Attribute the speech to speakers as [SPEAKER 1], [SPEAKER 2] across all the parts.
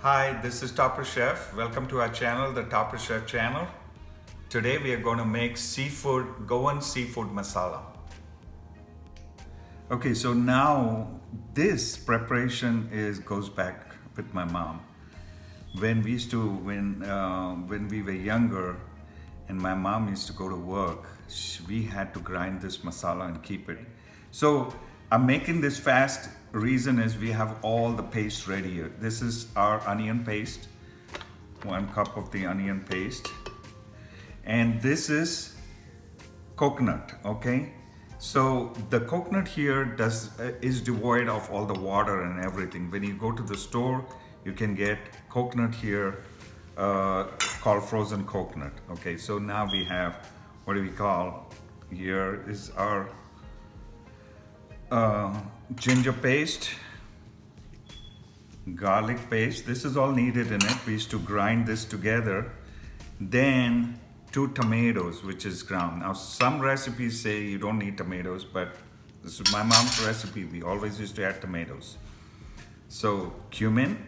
[SPEAKER 1] Hi, this is Topper Chef. Welcome to our channel, the Topper Chef channel. Today we are going to make Goan seafood masala. Okay, so now this preparation goes back with my mom. When we were younger and my mom used to go to work, we had to grind this masala and keep it. So I'm making this fast. Reason is we have all the paste ready here. This is our onion paste, 1 cup of the onion paste, and this is coconut. Okay, so the coconut here is devoid of all the water and everything. When you go to the store, you can get coconut here called frozen coconut. Okay, so now we have, what do we call, here is our ginger paste, garlic paste. This is all needed in it. We used to grind this together. Then 2 tomatoes, which is ground. Now some recipes say you don't need tomatoes, but this is my mom's recipe. We always used to add tomatoes. So cumin,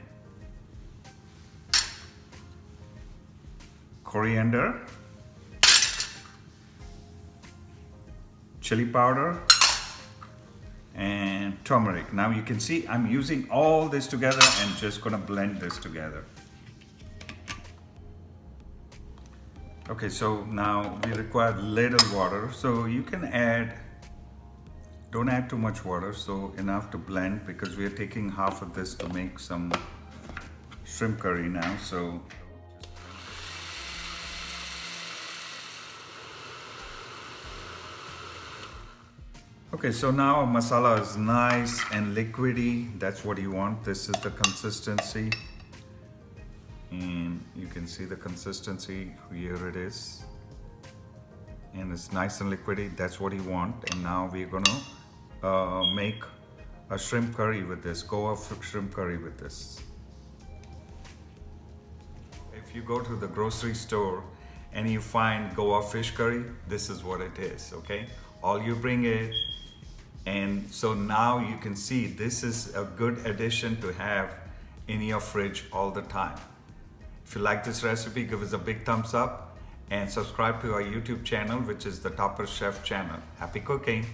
[SPEAKER 1] coriander, chili powder, and turmeric. Now you can see I'm using all this together and just gonna blend this together. Okay, so now we require little water, so you can don't add too much water, so enough to blend, because we are taking half of this to make some shrimp curry now. So okay, so now our masala is nice and liquidy. That's what you want. This is the consistency. And you can see the consistency, here it is. And it's nice and liquidy. That's what you want. And now we're gonna make a shrimp curry with this. Shrimp curry with this. If you go to the grocery store and you find Goa fish curry, this is what it is, okay? All you bring it. And so now you can see this is a good addition to have in your fridge all the time. If you like this recipe, give us a big thumbs up and subscribe to our YouTube channel, which is the Topper Chef channel. Happy cooking!